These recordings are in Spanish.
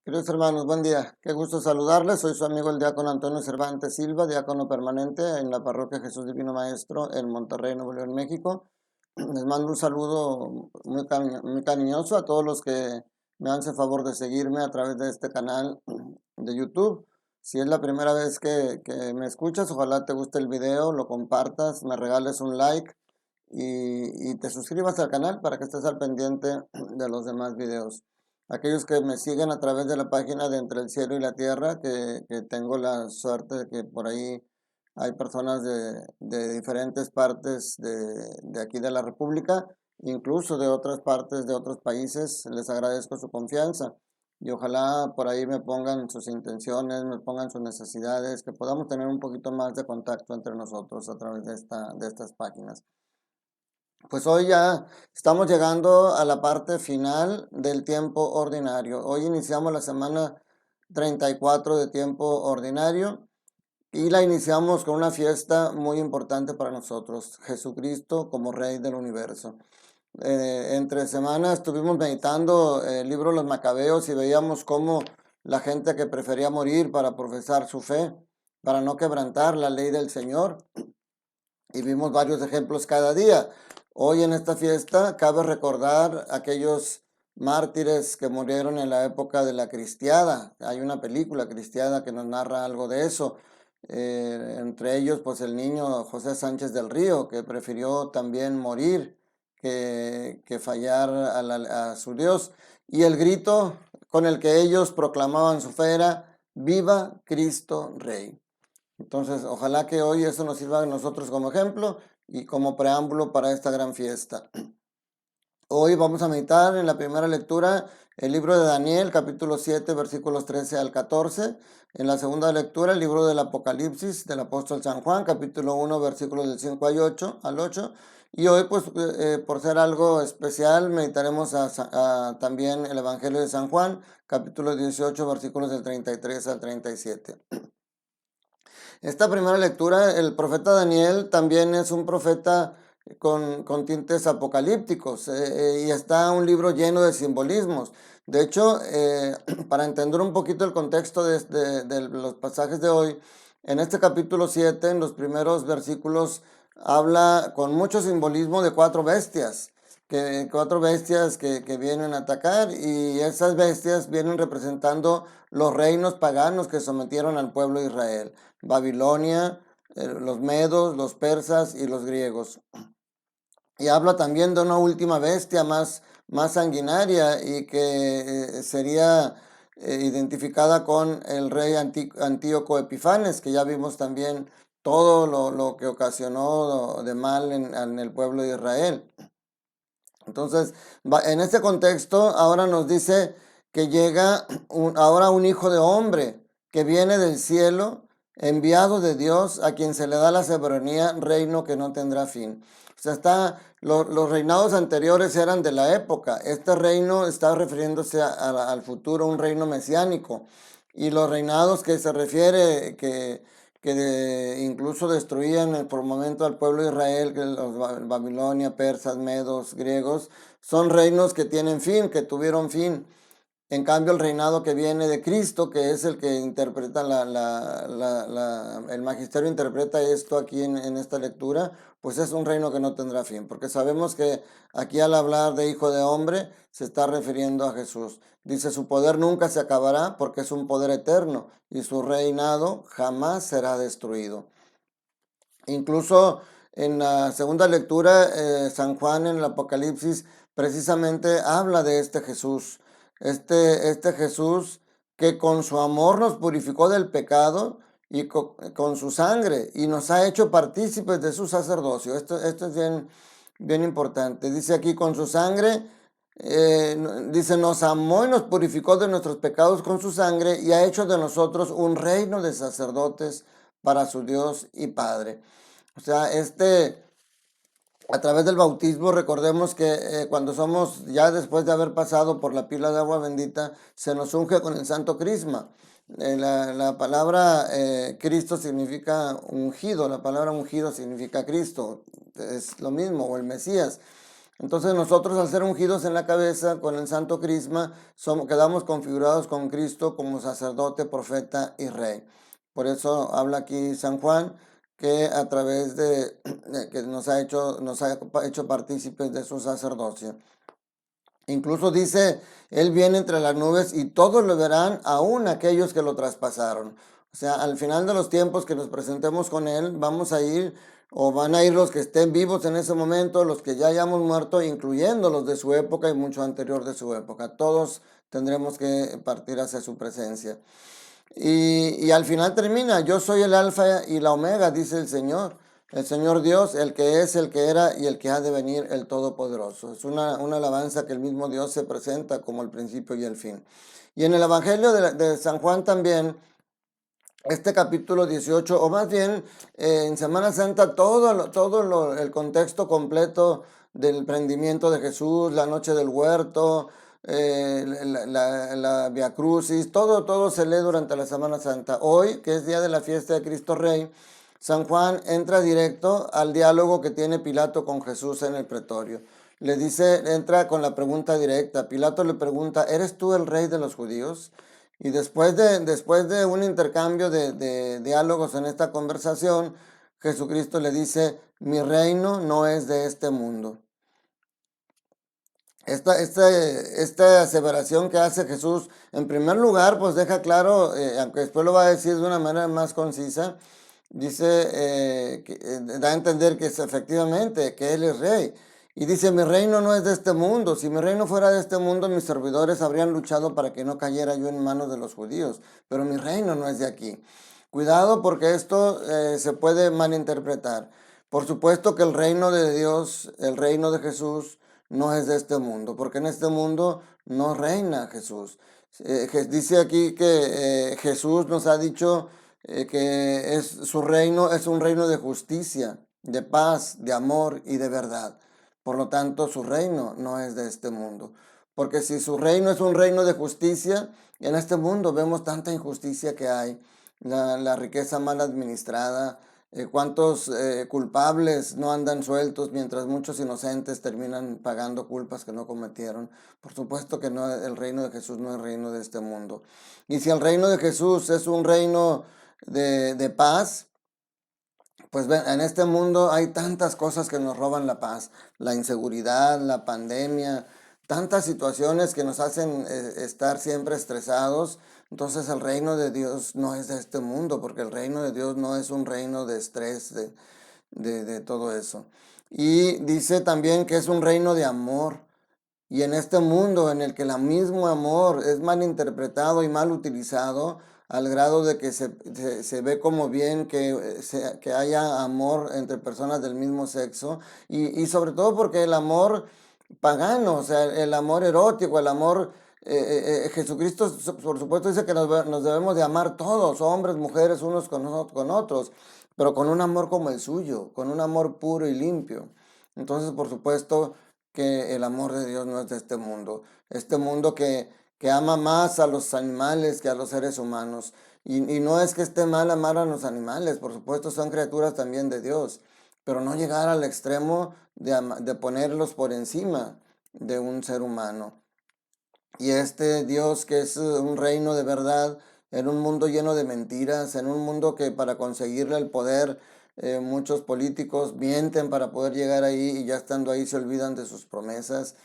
Queridos hermanos, buen día. Qué gusto saludarles. Soy su amigo el diácono Antonio Cervantes Silva, diácono permanente en la parroquia Jesús Divino Maestro en Monterrey, Nuevo León, México. Les mando un saludo muy cariñoso a todos los que me hacen favor de seguirme a través de este canal de YouTube. Si es la primera vez que me escuchas, ojalá te guste el video, lo compartas, me regales un like y te suscribas al canal para que estés al pendiente de los demás videos. Aquellos que me siguen a través de la página de Entre el Cielo y la Tierra, que tengo la suerte de que por ahí hay personas de diferentes partes de aquí de la República, incluso de otras partes de otros países, les agradezco su confianza y ojalá por ahí me pongan sus intenciones, me pongan sus necesidades, que podamos tener un poquito más de contacto entre nosotros a través de estas páginas. Pues hoy ya estamos llegando a la parte final del tiempo ordinario. Hoy iniciamos la semana 34 de tiempo ordinario y la iniciamos con una fiesta muy importante para nosotros, Jesucristo como Rey del Universo. Entre semanas estuvimos meditando el libro de los Macabeos y veíamos cómo la gente que prefería morir para profesar su fe, para no quebrantar la ley del Señor, y vimos varios ejemplos cada día. Hoy en esta fiesta cabe recordar aquellos mártires que murieron en la época de la cristiada. Hay una película cristiada que nos narra algo de eso. Entre ellos, pues el niño José Sánchez del Río, que prefirió también morir que fallar a su Dios. Y el grito con el que ellos proclamaban su fe era: ¡Viva Cristo Rey! Entonces, ojalá que hoy eso nos sirva a nosotros como ejemplo y como preámbulo para esta gran fiesta. Hoy vamos a meditar en la primera lectura el libro de Daniel, capítulo 7, versículos 13 al 14. En la segunda lectura, el libro del Apocalipsis del apóstol San Juan, capítulo 1, versículos del 5 al 8. Y hoy, pues, por ser algo especial, meditaremos también el Evangelio de San Juan, capítulo 18, versículos del 33 al 37. Esta primera lectura, el profeta Daniel también es un profeta con tintes apocalípticos y está un libro lleno de simbolismos. De hecho, para entender un poquito el contexto de los pasajes de hoy, en este capítulo 7, en los primeros versículos, habla con mucho simbolismo de cuatro bestias que vienen a atacar, y esas bestias vienen representando los reinos paganos que sometieron al pueblo de Israel: Babilonia, los medos, los persas y los griegos. Y habla también de una última bestia más sanguinaria y que sería identificada con el rey Antíoco Epifanes, que ya vimos también todo lo que ocasionó de mal en el pueblo de Israel. Entonces, en este contexto, ahora nos dice que llega ahora un hijo de hombre que viene del cielo, enviado de Dios, a quien se le da la soberanía, reino que no tendrá fin. O sea, los reinados anteriores eran de la época. Este reino está refiriéndose al futuro, un reino mesiánico. Y los reinados que se refiere, que incluso destruían por momento al pueblo de Israel, que los Babilonia, persas, medos, griegos, son reinos que tienen fin, que tuvieron fin. En cambio, el reinado que viene de Cristo, que es el que interpreta el magisterio interpreta esto aquí en esta lectura, pues es un reino que no tendrá fin, porque sabemos que aquí al hablar de hijo de hombre se está refiriendo a Jesús. Dice: su poder nunca se acabará porque es un poder eterno y su reinado jamás será destruido. Incluso en la segunda lectura, San Juan en el Apocalipsis precisamente habla de este Jesús. Este Jesús que con su amor nos purificó del pecado y con su sangre y nos ha hecho partícipes de su sacerdocio. Esto es bien importante. Dice aquí: con su sangre, dice, nos amó y nos purificó de nuestros pecados con su sangre y ha hecho de nosotros un reino de sacerdotes para su Dios y Padre. O sea, a través del bautismo, recordemos que cuando somos, ya después de haber pasado por la pila de agua bendita, se nos unge con el santo crisma. La palabra Cristo significa ungido, la palabra ungido significa Cristo, es lo mismo, o el Mesías. Entonces nosotros al ser ungidos en la cabeza con el santo crisma, quedamos configurados con Cristo como sacerdote, profeta y rey. Por eso habla aquí San Juan, que a través de que nos ha hecho partícipes de su sacerdocio. Incluso dice, Él viene entre las nubes y todos lo verán, aún aquellos que lo traspasaron. O sea, al final de los tiempos que nos presentemos con Él, vamos a ir, o van a ir los que estén vivos en ese momento, los que ya hayamos muerto, incluyendo los de su época y mucho anterior de su época. Todos tendremos que partir hacia su presencia. Y al final termina, yo soy el alfa y la omega, dice el Señor Dios, el que es, el que era y el que ha de venir, el Todopoderoso. Es una alabanza que el mismo Dios se presenta como el principio y el fin. Y en el Evangelio de San Juan también, este capítulo 18, o más bien en Semana Santa, el contexto completo del prendimiento de Jesús, la noche del huerto, la Via Crucis, todo se lee durante la Semana Santa. Hoy, que es día de la fiesta de Cristo Rey, San Juan entra directo al diálogo que tiene Pilato con Jesús en el pretorio. Le dice, entra con la pregunta directa. Pilato le pregunta, ¿eres tú el rey de los judíos? Y después de un intercambio de diálogos en esta conversación, Jesucristo le dice, mi reino no es de este mundo. Esta aseveración que hace Jesús, en primer lugar, pues deja claro, aunque después lo va a decir de una manera más concisa, dice, da a entender que es efectivamente, que Él es rey. Y dice, mi reino no es de este mundo. Si mi reino fuera de este mundo, mis servidores habrían luchado para que no cayera yo en manos de los judíos. Pero mi reino no es de aquí. Cuidado porque esto se puede malinterpretar. Por supuesto que el reino de Dios, el reino de Jesús, no es de este mundo, porque en este mundo no reina Jesús. Dice aquí que Jesús nos ha dicho que su reino es un reino de justicia, de paz, de amor y de verdad. Por lo tanto, su reino no es de este mundo. Porque si su reino es un reino de justicia, en este mundo vemos tanta injusticia que hay, la riqueza mal administrada, cuántos culpables no andan sueltos mientras muchos inocentes terminan pagando culpas que no cometieron. Por supuesto que no, el reino de Jesús no es el reino de este mundo. Y si el reino de Jesús es un reino de paz, pues en este mundo hay tantas cosas que nos roban la paz, la inseguridad, la pandemia, tantas situaciones que nos hacen estar siempre estresados. Entonces el reino de Dios no es de este mundo, porque el reino de Dios no es un reino de estrés, de todo eso. Y dice también que es un reino de amor. Y en este mundo en el que el mismo amor es mal interpretado y mal utilizado, al grado de que se ve como bien que haya amor entre personas del mismo sexo, y sobre todo porque el amor pagano, o sea, el amor erótico, el amor, Jesucristo por supuesto dice que nos debemos de amar todos, hombres, mujeres, unos con otros, pero con un amor como el suyo, con un amor puro y limpio. Entonces, por supuesto que el amor de Dios no es de este mundo que ama más a los animales que a los seres humanos. Y no es que esté mal amar a los animales, por supuesto son criaturas también de Dios, pero no llegar al extremo de ponerlos por encima de un ser humano. Y este Dios que es un reino de verdad, en un mundo lleno de mentiras, en un mundo que para conseguirle el poder, muchos políticos mienten para poder llegar ahí y ya estando ahí se olvidan de sus promesas,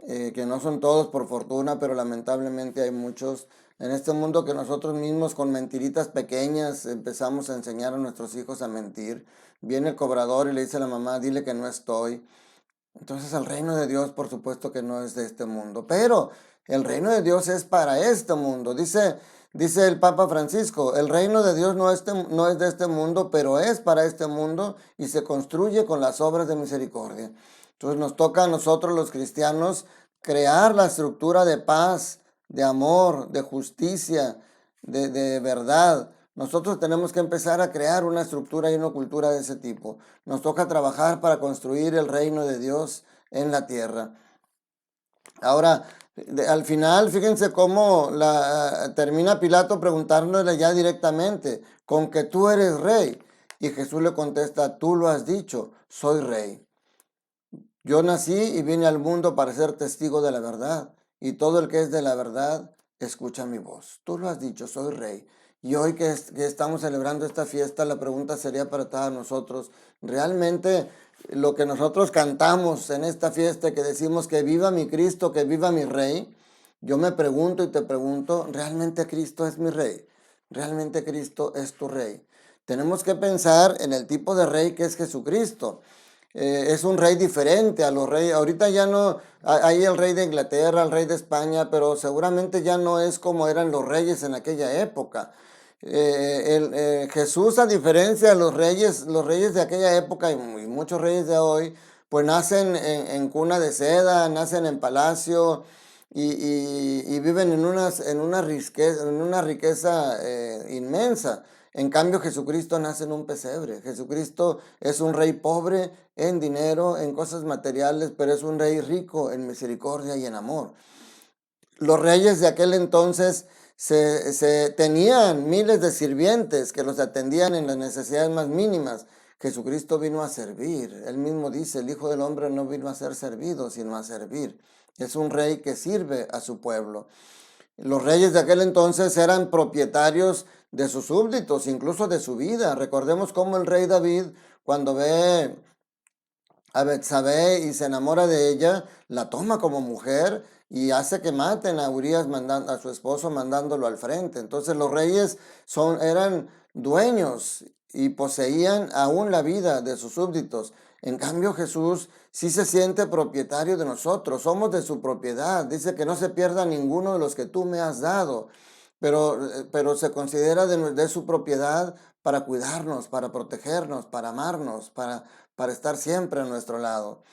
que no son todos por fortuna, pero lamentablemente hay muchos. En este mundo que nosotros mismos con mentiritas pequeñas empezamos a enseñar a nuestros hijos a mentir. Viene el cobrador y le dice a la mamá, dile que no estoy. Entonces el reino de Dios, por supuesto que no es de este mundo, pero el reino de Dios es para este mundo. Dice el Papa Francisco, el reino de Dios no es de este mundo, pero es para este mundo y se construye con las obras de misericordia. Entonces nos toca a nosotros los cristianos crear la estructura de paz, de amor, de justicia, de verdad. Nosotros tenemos que empezar a crear una estructura y una cultura de ese tipo. Nos toca trabajar para construir el reino de Dios en la tierra. Ahora, al final, fíjense cómo termina Pilato preguntándole ya directamente, con que tú eres rey. Y Jesús le contesta, tú lo has dicho, soy rey. Yo nací y vine al mundo para ser testigo de la verdad, y todo el que es de la verdad escucha mi voz. Tú lo has dicho, soy rey. Y hoy que estamos celebrando esta fiesta, la pregunta sería para todos nosotros, ¿realmente lo que nosotros cantamos en esta fiesta, que decimos que viva mi Cristo, que viva mi rey? Yo me pregunto y te pregunto, ¿realmente Cristo es mi rey? ¿Realmente Cristo es tu rey? Tenemos que pensar en el tipo de rey que es Jesucristo. Es un rey diferente a los reyes. Ahorita ya no, hay el rey de Inglaterra, el rey de España, pero seguramente ya no es como eran los reyes en aquella época. Jesús, a diferencia de los reyes de aquella época y muchos reyes de hoy, pues nacen en cuna de seda, nacen en palacio y viven en una riqueza inmensa. En cambio, Jesucristo nace en un pesebre. Jesucristo es un rey pobre en dinero, en cosas materiales, pero es un rey rico en misericordia y en amor. Los reyes de aquel entonces se tenían miles de sirvientes que los atendían en las necesidades más mínimas. Jesucristo vino a servir. Él mismo dice, el Hijo del Hombre no vino a ser servido, sino a servir. Es un rey que sirve a su pueblo. Los reyes de aquel entonces eran propietarios de sus súbditos, incluso de su vida. Recordemos cómo el rey David, cuando ve a Betsabé y se enamora de ella, la toma como mujer y hace que maten a Urías, a su esposo, mandándolo al frente. Entonces los reyes eran dueños y poseían aún la vida de sus súbditos. En cambio, Jesús sí se siente propietario de nosotros, somos de su propiedad. Dice que no se pierda ninguno de los que tú me has dado, pero se considera de su propiedad para cuidarnos, para protegernos, para amarnos, para estar siempre a nuestro lado.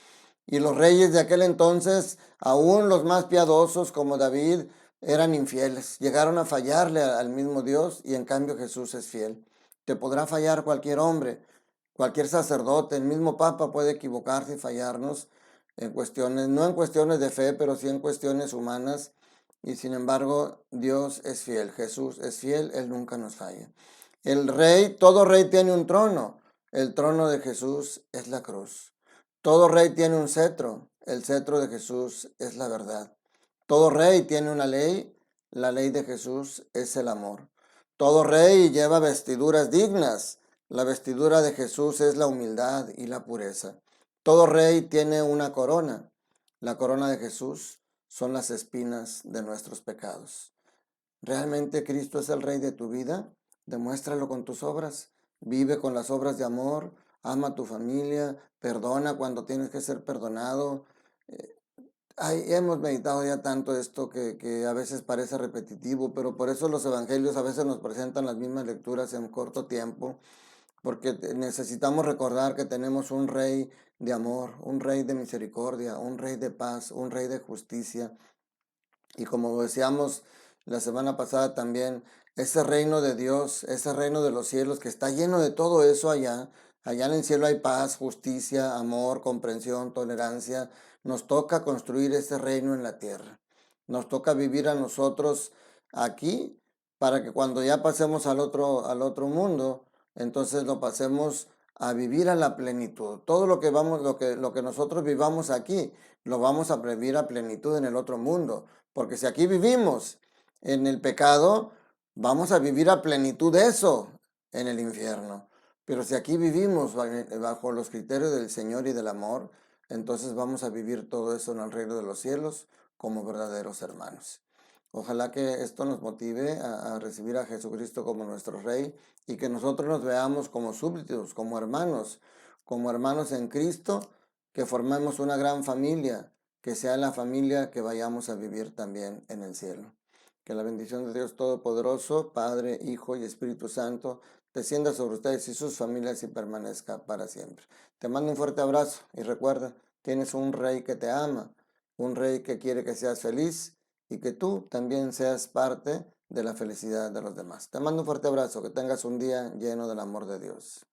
Y los reyes de aquel entonces, aún los más piadosos como David, eran infieles. Llegaron a fallarle al mismo Dios y en cambio Jesús es fiel. Te podrá fallar cualquier hombre, cualquier sacerdote, el mismo Papa puede equivocarse y fallarnos en cuestiones, no en cuestiones de fe, pero sí en cuestiones humanas. Y sin embargo, Dios es fiel, Jesús es fiel, Él nunca nos falla. El rey, todo rey tiene un trono. El trono de Jesús es la cruz. Todo rey tiene un cetro. El cetro de Jesús es la verdad. Todo rey tiene una ley. La ley de Jesús es el amor. Todo rey lleva vestiduras dignas. La vestidura de Jesús es la humildad y la pureza. Todo rey tiene una corona. La corona de Jesús son las espinas de nuestros pecados. ¿Realmente Cristo es el rey de tu vida? Demuéstralo con tus obras. Vive con las obras de amor. Ama a tu familia. Perdona cuando tienes que ser perdonado. Eh, hemos meditado ya tanto esto que a veces parece repetitivo, pero por eso los evangelios a veces nos presentan las mismas lecturas en corto tiempo, porque necesitamos recordar que tenemos un rey de amor, un rey de misericordia, un rey de paz, un rey de justicia. Y como decíamos la semana pasada también, ese reino de Dios, ese reino de los cielos que está lleno de todo eso allá, allá en el cielo hay paz, justicia, amor, comprensión, tolerancia. Nos toca construir ese reino en la tierra. Nos toca vivir a nosotros aquí para que cuando ya pasemos al otro mundo, entonces lo pasemos a vivir a la plenitud. Todo lo que nosotros vivamos aquí, lo vamos a vivir a plenitud en el otro mundo. Porque si aquí vivimos en el pecado, vamos a vivir a plenitud eso en el infierno. Pero si aquí vivimos bajo los criterios del Señor y del amor, entonces vamos a vivir todo eso en el reino de los cielos como verdaderos hermanos. Ojalá que esto nos motive a recibir a Jesucristo como nuestro Rey y que nosotros nos veamos como súbditos, como hermanos en Cristo, que formemos una gran familia, que sea la familia que vayamos a vivir también en el cielo. Que la bendición de Dios Todopoderoso, Padre, Hijo y Espíritu Santo, descienda sobre ustedes y sus familias y permanezca para siempre. Te mando un fuerte abrazo y recuerda, tienes un rey que te ama, un rey que quiere que seas feliz y que tú también seas parte de la felicidad de los demás. Te mando un fuerte abrazo, que tengas un día lleno del amor de Dios.